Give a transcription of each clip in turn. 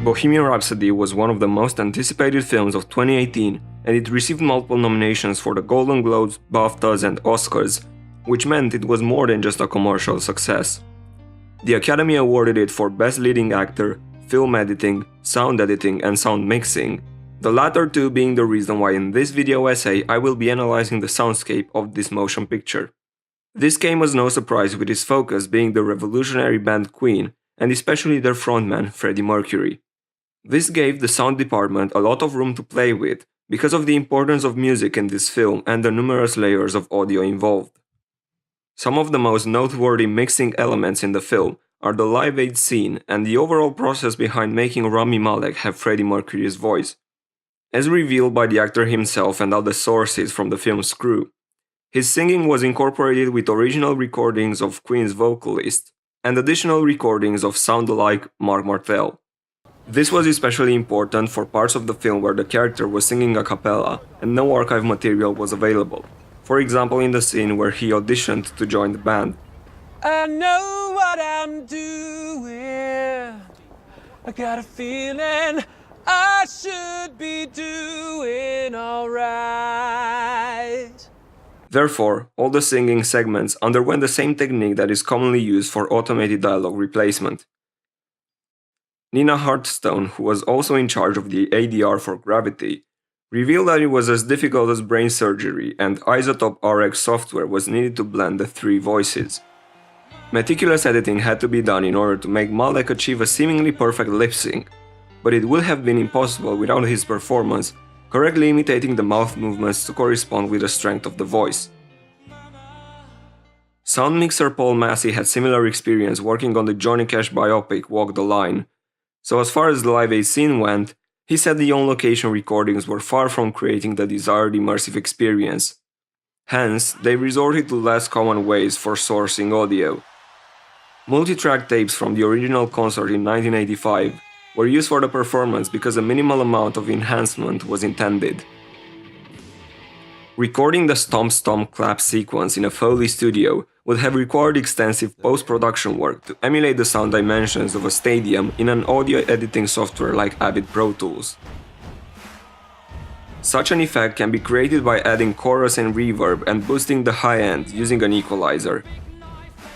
Bohemian Rhapsody was one of the most anticipated films of 2018, and it received multiple nominations for the Golden Globes, BAFTAs and Oscars, which meant it was more than just a commercial success. The Academy awarded it for Best Leading Actor, Film Editing, Sound Editing and Sound Mixing, the latter two being the reason why in this video essay I will be analyzing the soundscape of this motion picture. This came as no surprise, with its focus being the revolutionary band Queen, and especially their frontman Freddie Mercury. This gave the sound department a lot of room to play with because of the importance of music in this film and the numerous layers of audio involved. Some of the most noteworthy mixing elements in the film are the Live Aid scene and the overall process behind making Rami Malek have Freddie Mercury's voice. As revealed by the actor himself and other sources from the film's crew, his singing was incorporated with original recordings of Queen's vocalist and additional recordings of sound-alike Mark Martel. This was especially important for parts of the film where the character was singing a cappella and no archive material was available. For example, in the scene where he auditioned to join the band. I know what I'm doing. I got a feeling I should be doing alright. Therefore, all the singing segments underwent the same technique that is commonly used for automated dialogue replacement. Nina Hartstone, who was also in charge of the ADR for Gravity, revealed that it was as difficult as brain surgery and Isotope RX software was needed to blend the three voices. Meticulous editing had to be done in order to make Malek achieve a seemingly perfect lip sync, but it would have been impossible without his performance correctly imitating the mouth movements to correspond with the strength of the voice. Sound mixer Paul Massey had similar experience working on the Johnny Cash biopic Walk the Line, so as far as the Live Aid scene went, he said the on-location recordings were far from creating the desired immersive experience. Hence, they resorted to less common ways for sourcing audio. Multitrack tapes from the original concert in 1985 were used for the performance because a minimal amount of enhancement was intended. Recording the Stomp Stomp Clap sequence in a Foley studio would have required extensive post-production work to emulate the sound dimensions of a stadium in an audio editing software like Avid Pro Tools. Such an effect can be created by adding chorus and reverb and boosting the high end using an equalizer.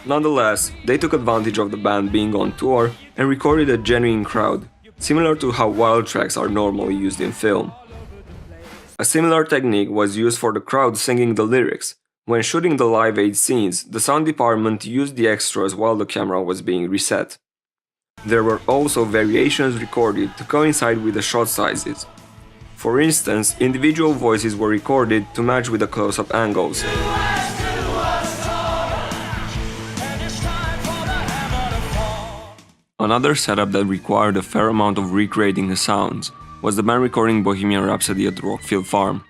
Nonetheless, they took advantage of the band being on tour and recorded a genuine crowd, similar to how wild tracks are normally used in film. A similar technique was used for the crowd singing the lyrics. When shooting the Live Aid scenes, the sound department used the extras while the camera was being reset. There were also variations recorded to coincide with the shot sizes. For instance, individual voices were recorded to match with the close-up angles. Another setup that required a fair amount of recreating the sounds was the band recording Bohemian Rhapsody at Rockfield Farm.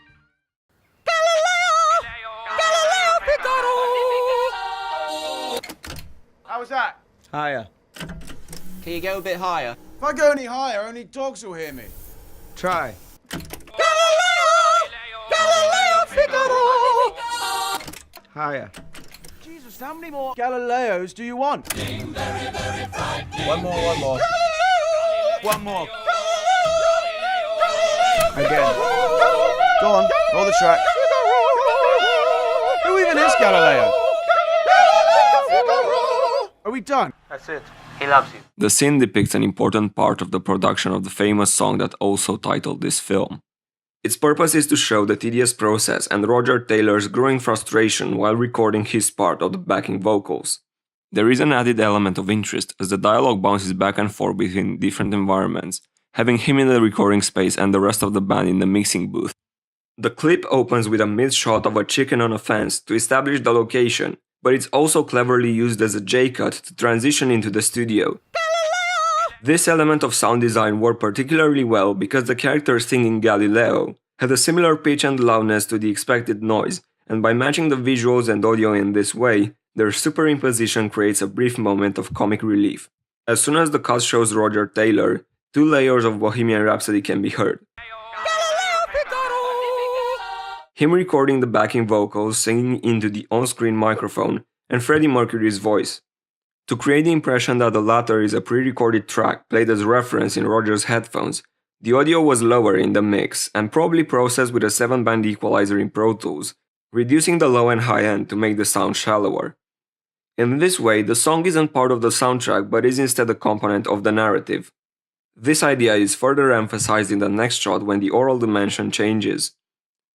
How was that? Higher. Can you go a bit higher? If I go any higher, only dogs will hear me. Try. Higher. Jesus, how many more Galileos do you want? One more. One more. Again. Go on, roll the track. Who even is Galileo? Are we done? That's it. He loves you. The scene depicts an important part of the production of the famous song that also titled this film. Its purpose is to show the tedious process and Roger Taylor's growing frustration while recording his part of the backing vocals. There is an added element of interest as the dialogue bounces back and forth between different environments, having him in the recording space and the rest of the band in the mixing booth. The clip opens with a mid-shot of a chicken on a fence to establish the location, but it's also cleverly used as a J-cut to transition into the studio. This element of sound design worked particularly well because the character singing Galileo had a similar pitch and loudness to the expected noise, and by matching the visuals and audio in this way, their superimposition creates a brief moment of comic relief. As soon as the cut shows Roger Taylor, two layers of Bohemian Rhapsody can be heard. Him recording the backing vocals, singing into the on-screen microphone, and Freddie Mercury's voice. To create the impression that the latter is a pre-recorded track played as reference in Roger's headphones, the audio was lower in the mix and probably processed with a 7-band equalizer in Pro Tools, reducing the low and high end to make the sound shallower. In this way, the song isn't part of the soundtrack but is instead a component of the narrative. This idea is further emphasized in the next shot when the aural dimension changes.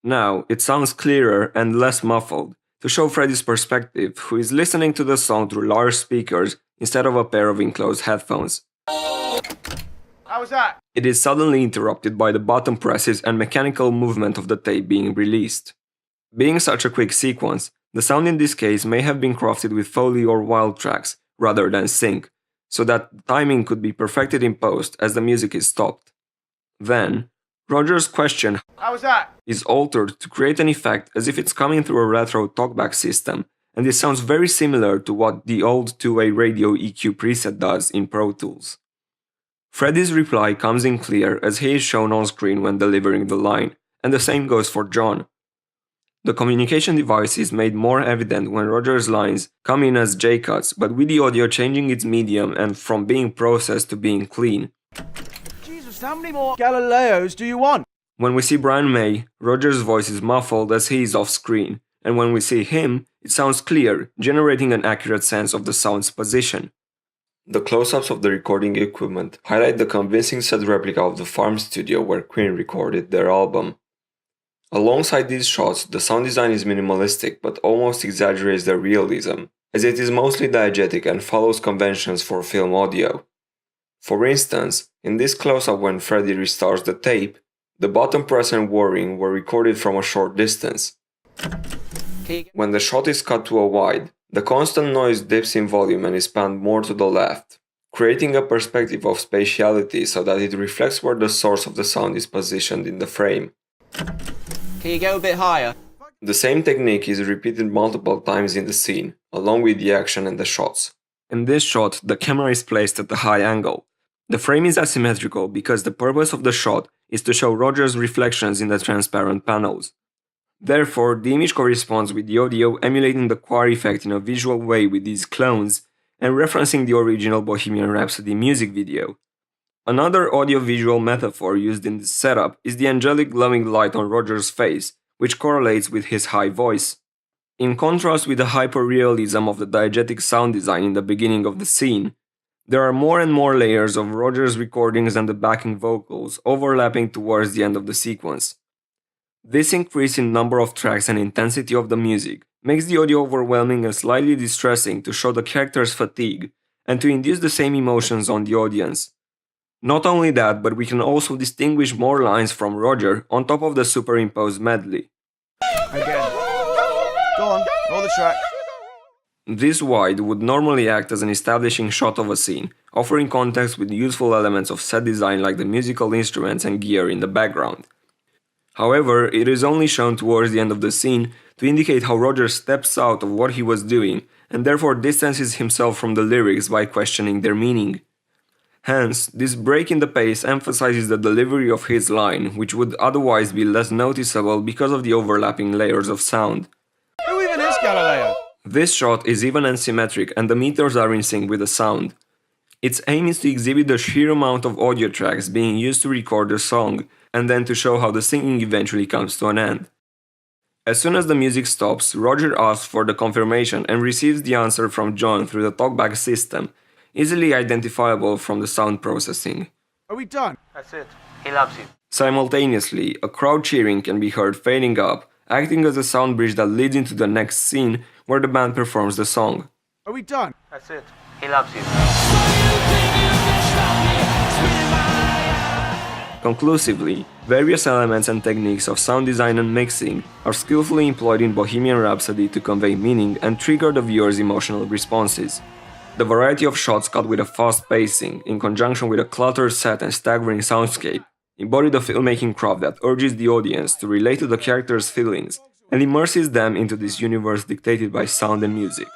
Now, it sounds clearer and less muffled, to show Freddie's perspective, who is listening to the song through large speakers instead of a pair of enclosed headphones. How was that? It is suddenly interrupted by the button presses and mechanical movement of the tape being released. Being such a quick sequence, the sound in this case may have been crafted with Foley or wild tracks, rather than sync, so that timing could be perfected in post as the music is stopped. Then, Roger's question How was that? is altered to create an effect as if it's coming through a retro talkback system, and this sounds very similar to what the old two-way radio EQ preset does in Pro Tools. Freddie's reply comes in clear as he is shown on screen when delivering the line, and the same goes for John. The communication device is made more evident when Roger's lines come in as J-cuts, but with the audio changing its medium and from being processed to being clean. Jesus, how many more Galileos do you want? When we see Brian May, Roger's voice is muffled as he is off screen, and when we see him, it sounds clear, generating an accurate sense of the sound's position. The close-ups of the recording equipment highlight the convincing set replica of the farm studio where Queen recorded their album. Alongside these shots, the sound design is minimalistic but almost exaggerates their realism, as it is mostly diegetic and follows conventions for film audio. For instance, in this close-up when Freddie restarts the tape, the button press and whirring were recorded from a short distance. When the shot is cut to a wide, the constant noise dips in volume and is panned more to the left, creating a perspective of spatiality so that it reflects where the source of the sound is positioned in the frame. Can you go a bit higher? The same technique is repeated multiple times in the scene, along with the action and the shots. In this shot, the camera is placed at a high angle. The frame is asymmetrical because the purpose of the shot is to show Roger's reflections in the transparent panels. Therefore, the image corresponds with the audio emulating the choir effect in a visual way with these clones, and referencing the original Bohemian Rhapsody music video. Another audio-visual metaphor used in this setup is the angelic glowing light on Roger's face, which correlates with his high voice. In contrast with the hyper-realism of the diegetic sound design in the beginning of the scene, there are more and more layers of Roger's recordings and the backing vocals overlapping towards the end of the sequence. This increase in number of tracks and intensity of the music makes the audio overwhelming and slightly distressing to show the character's fatigue and to induce the same emotions on the audience. Not only that, but we can also distinguish more lines from Roger on top of the superimposed medley. Again. Go on, roll the track. This wide would normally act as an establishing shot of a scene, offering context with useful elements of set design like the musical instruments and gear in the background. However, it is only shown towards the end of the scene to indicate how Roger steps out of what he was doing and therefore distances himself from the lyrics by questioning their meaning. Hence, this break in the pace emphasizes the delivery of his line, which would otherwise be less noticeable because of the overlapping layers of sound. Who even is Galileo? This shot is even and symmetric and the meters are in sync with the sound. Its aim is to exhibit the sheer amount of audio tracks being used to record the song, and then to show how the singing eventually comes to an end. As soon as the music stops, Roger asks for the confirmation and receives the answer from John through the talkback system, easily identifiable from the sound processing. Are we done? That's it. He loves you. Simultaneously, a crowd cheering can be heard fading up, acting as a sound bridge that leads into the next scene where the band performs the song. Are we done? That's it. He loves you. Conclusively, various elements and techniques of sound design and mixing are skillfully employed in Bohemian Rhapsody to convey meaning and trigger the viewer's emotional responses. The variety of shots cut with a fast pacing, in conjunction with a cluttered set and staggering soundscape, embody the filmmaking craft that urges the audience to relate to the characters' feelings and immerses them into this universe dictated by sound and music.